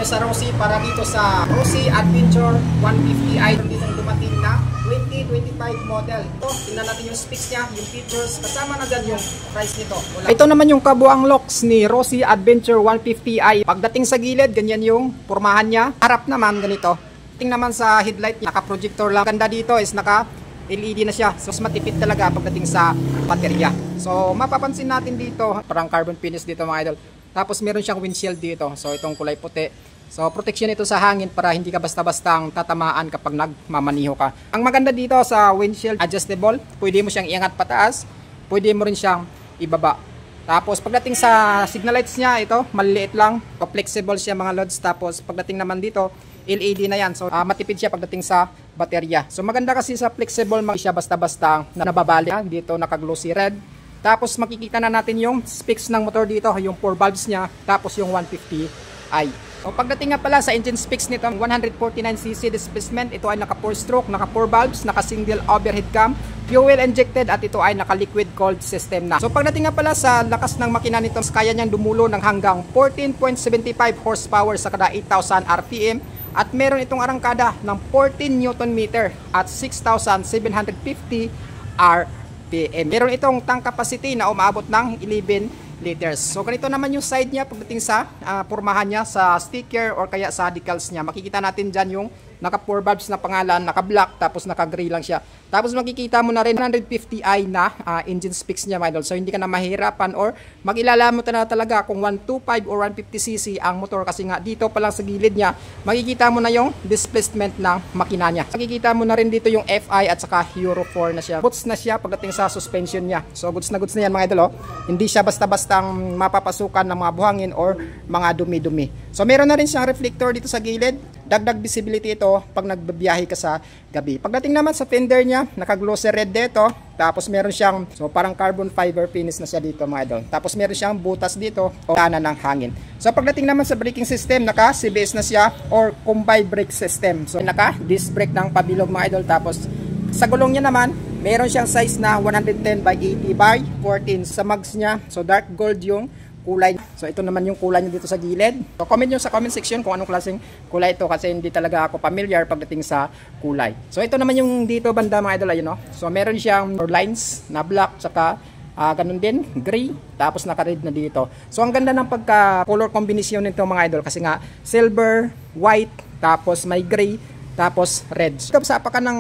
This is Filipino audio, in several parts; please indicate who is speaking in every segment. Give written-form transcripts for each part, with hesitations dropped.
Speaker 1: tayo sa Rossi para dito sa Rossi Adventure 150i. Dito dumating na 2025 model. Ito, tingnan natin yung specs niya, yung features, kasama na dyan yung price nito. Ito naman yung kabuang locks ni Rossi Adventure 150i. Pagdating sa gilid, ganyan yung pormahan niya. Harap naman ganito. Tingnan naman sa headlight niya, naka-projector lang. Ganda dito is naka LED na siya. So mas matipid talaga pagdating sa baterya. So mapapansin natin dito, parang carbon finish dito mga idol. Tapos meron siyang windshield dito. So itong kulay puti. So protection ito sa hangin para hindi ka basta-bastang tatamaan kapag nagmamaniho ka. Ang maganda dito sa windshield, adjustable. Pwede mo siyang iangat pataas. Pwede mo rin siyang ibaba. Tapos pagdating sa signal lights niya, ito maliliit lang. Flexible siya mga lods. Tapos pagdating naman dito, LED na yan. So matipid siya pagdating sa baterya. So maganda kasi sa flexible, mag siya basta-basta na nababali. Dito naka-glossy red. Tapos makikita na natin yung specs ng motor dito, yung 4 valves niya, tapos yung 150i. O pagdating nga pala sa engine specs nito, 149cc displacement, ito ay naka 4 stroke, naka 4 valves, naka single overhead cam, fuel injected at ito ay naka liquid cooled system na. So pagdating nga pala sa lakas ng makina nito, kaya niyang dumulo ng hanggang 14.75 horsepower sa kada 8,000 RPM at meron itong arangkada ng 14 Newton meter at 6,750 RPM. Meron itong tank capacity na umaabot ng 11 liters. So ganito naman yung side niya pagdating sa pormahan niya sa sticker or kaya sa decals niya. Makikita natin dyan yung naka 4 valves na pangalan, naka black, tapos naka gray lang siya. Tapos makikita mo na rin 150i na engine specs niya mga idol. So hindi ka na mahirapan or mag-ilala mo na talaga kung 125 or 150cc ang motor kasi nga dito pa lang sa gilid niya, makikita mo na yung displacement ng makina niya. Makikita mo na rin dito yung FI at saka Euro 4 na siya. Goods na siya pagdating sa suspension niya. So goods na yan mga idol. Hindi siya basta-bastang mapapasukan ng mga buhangin or mga dumi-dumi. So meron na rin siyang reflector dito sa gilid. Dagdag visibility ito pag nagbabiyahe ka sa gabi. Pagdating naman sa fender niya, naka-glossy red dito. Tapos meron siyang, so parang carbon fiber finish na siya dito mga idol. Tapos meron siyang butas dito o daanan ng hangin. So pagdating naman sa braking system, naka-CBS na siya or combined brake system. So naka-disc brake ng pabilog mga idol. Tapos sa gulong niya naman, meron siyang size na 110 by 80 by 14 sa mags niya. So dark gold yung kulay. So ito naman yung kulay niya dito sa gilid. So comment nyo sa comment section kung anong klaseng kulay ito kasi hindi talaga ako familiar pagdating sa kulay. So ito naman yung dito banda mga idol, ayun no. So meron siyang lines na black tsaka ganun din gray tapos naka-red na dito. So ang ganda ng pagka color combination nito mga idol kasi nga silver, white, tapos may gray, tapos red. Kapag sa apakan ng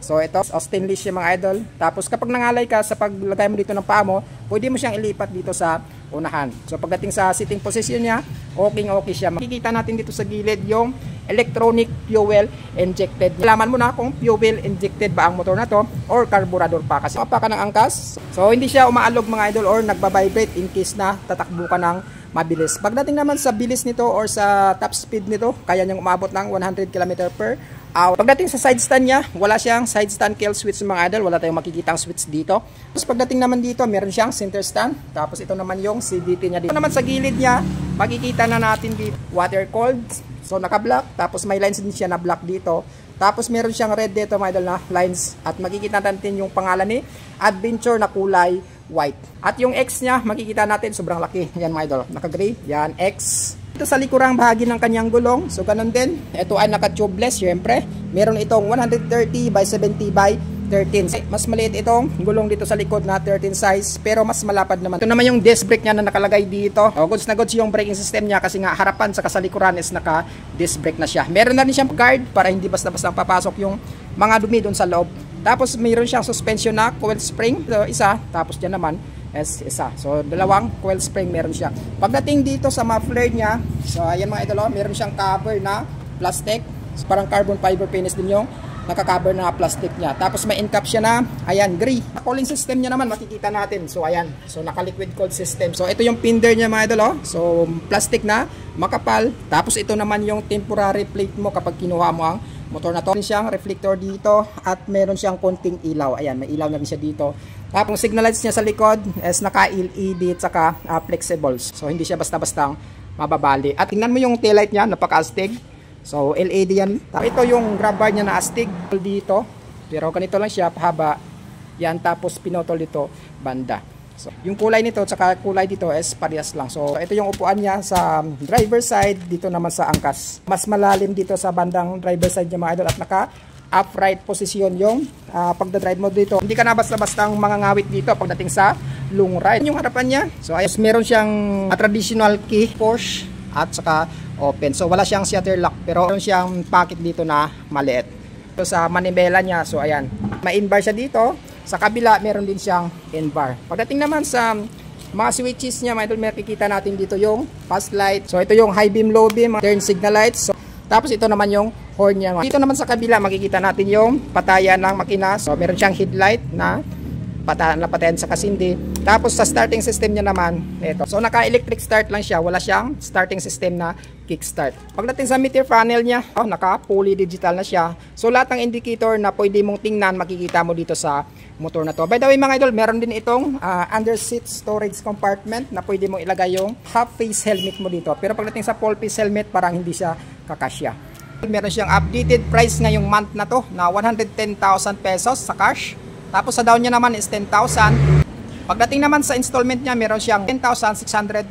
Speaker 1: so ito stainless siya mga idol. Tapos kapag nangalay ka sa paglagay mo dito ng paa mo, pwede mo siyang ilipat dito sa unahan. So pagdating sa sitting position niya, okay siya. Makikita natin dito sa gilid yung electronic fuel injected. Alaman mo na kung fuel injected ba ang motor na to or carburetor pa kasi apakan ng angkas. So hindi siya umaalog mga idol or nagba-vibrate in case na tatakbo ka ng mabilis. Pagdating naman sa bilis nito or sa top speed nito, kaya niyang umabot ng 100 km/h. Pagdating sa side stand niya, wala siyang side stand kill switch mga idol. Wala tayong makikitang switch dito. Tapos pagdating naman dito, meron siyang center stand. Tapos ito naman yung CDT niya dito. Ito naman sa gilid niya, makikita na natin dito water cooled. So naka-black. Tapos may lines din siya na black dito. Tapos meron siyang red dito mga idol na lines. At makikita natin yung pangalan ni Adventure na kulay white. At yung X niya, makikita natin sobrang laki. Yan mga idol. Naka-gray. Yan, X. Ito sa likurang bahagi ng kanyang gulong. So ganun din. Ito ay naka-tubeless syempre. Meron itong 130 by 70 by 13. Mas maliit itong gulong dito sa likod na 13 size. Pero mas malapad naman. Ito naman yung disc brake niya na nakalagay dito. Goods na goods yung braking system niya kasi nga harapan sa kasalikuran is naka-disc brake na siya. Meron na rin siyang guard para hindi basta-basta papasok yung mga dumi doon sa loob. Tapos mayroon siyang suspension na coil spring. So, isa. Tapos dyan naman isa. So, dalawang coil spring meron siya. Pagdating dito sa muffler niya, so, ayan mga idol, meron siyang cover na plastic. So, parang carbon fiber finish din yung naka-cover na plastic niya. Tapos may in-cap siya na, ayan, gray. Cooling system niya naman, makikita natin. So, ayan. So, naka-liquid cooled system. So, ito yung pinder niya mga idol, So, plastic na, makapal. Tapos, ito naman yung temporary plate mo kapag kinuha mo ang motor na to. Meron siyang reflector dito at meron siyang konting ilaw. Ayan, may ilaw na rin siya dito. Tapos signal lights niya sa likod is naka-LED at saka flexible. So hindi siya basta-bastang mababali. At tingnan mo yung taillight niya, napaka-astig. So LED yan. Ito yung grab bar niya na astig dito. Pero ganito lang siya, pahaba. Yan, tapos pinotol dito banda. So, yung kulay nito at saka kulay dito is parehas lang. So, ito yung upuan niya sa driver side, dito naman sa angkas. Mas malalim dito sa bandang driver side niya mga idol at naka-upright position yung pagdadrive mo dito. Hindi ka na basta-bastang mangangawit dito pagdating sa long ride. Yung harapan niya, so ayos, meron siyang traditional key push at saka open. So, wala siyang shutter lock pero meron siyang pocket dito na maliit. So, sa manibela niya, so ayan, may in-bar siya dito. Sa kabila, meron din siyang in-bar. Pagdating naman sa mga switches niya, mga idol, makikita natin dito yung fast light. So, ito yung high beam, low beam, turn signal lights. So, tapos ito naman yung horn niya. Dito naman sa kabila, makikita natin yung patayan ng makina. So, meron siyang headlight na patayan sa kasindi. Tapos, sa starting system niya naman, ito. So, naka-electric start lang siya. Wala siyang starting system na kickstart. Pagdating sa meter panel niya, naka-fully digital na siya. So, lahat ng indicator na pwede mong tingnan, makikita mo dito sa motor na to. By the way mga idol, meron din itong under seat storage compartment na pwede mong ilagay yung half face helmet mo dito. Pero pagdating sa full face helmet, parang hindi siya kakasya. Meron siyang updated price ngayong month na to na 110,000 pesos sa cash. Tapos sa down niya naman is 10,000. Pagdating naman sa installment niya, meron siyang 10,660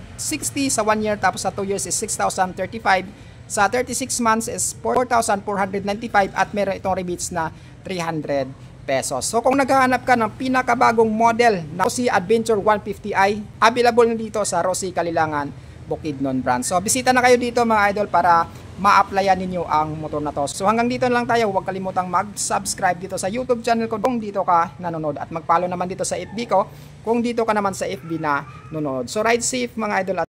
Speaker 1: sa 1 year, tapos sa 2 years is 6,035. Sa 36 months is 4,495 at meron itong rebates na 300 pesos. So kung naghahanap ka ng pinakabagong model na Rossi Adventure 150i, available na dito sa Rossi Kalilangan, Bukidnon brand. So bisita na kayo dito mga idol para ma-applyan ninyo ang motor na to. So hanggang dito na lang tayo. Huwag kalimutang mag-subscribe dito sa YouTube channel ko kung dito ka nanonood at mag-follow naman dito sa FB ko kung dito ka naman sa FB na nanonood. So ride safe mga idol.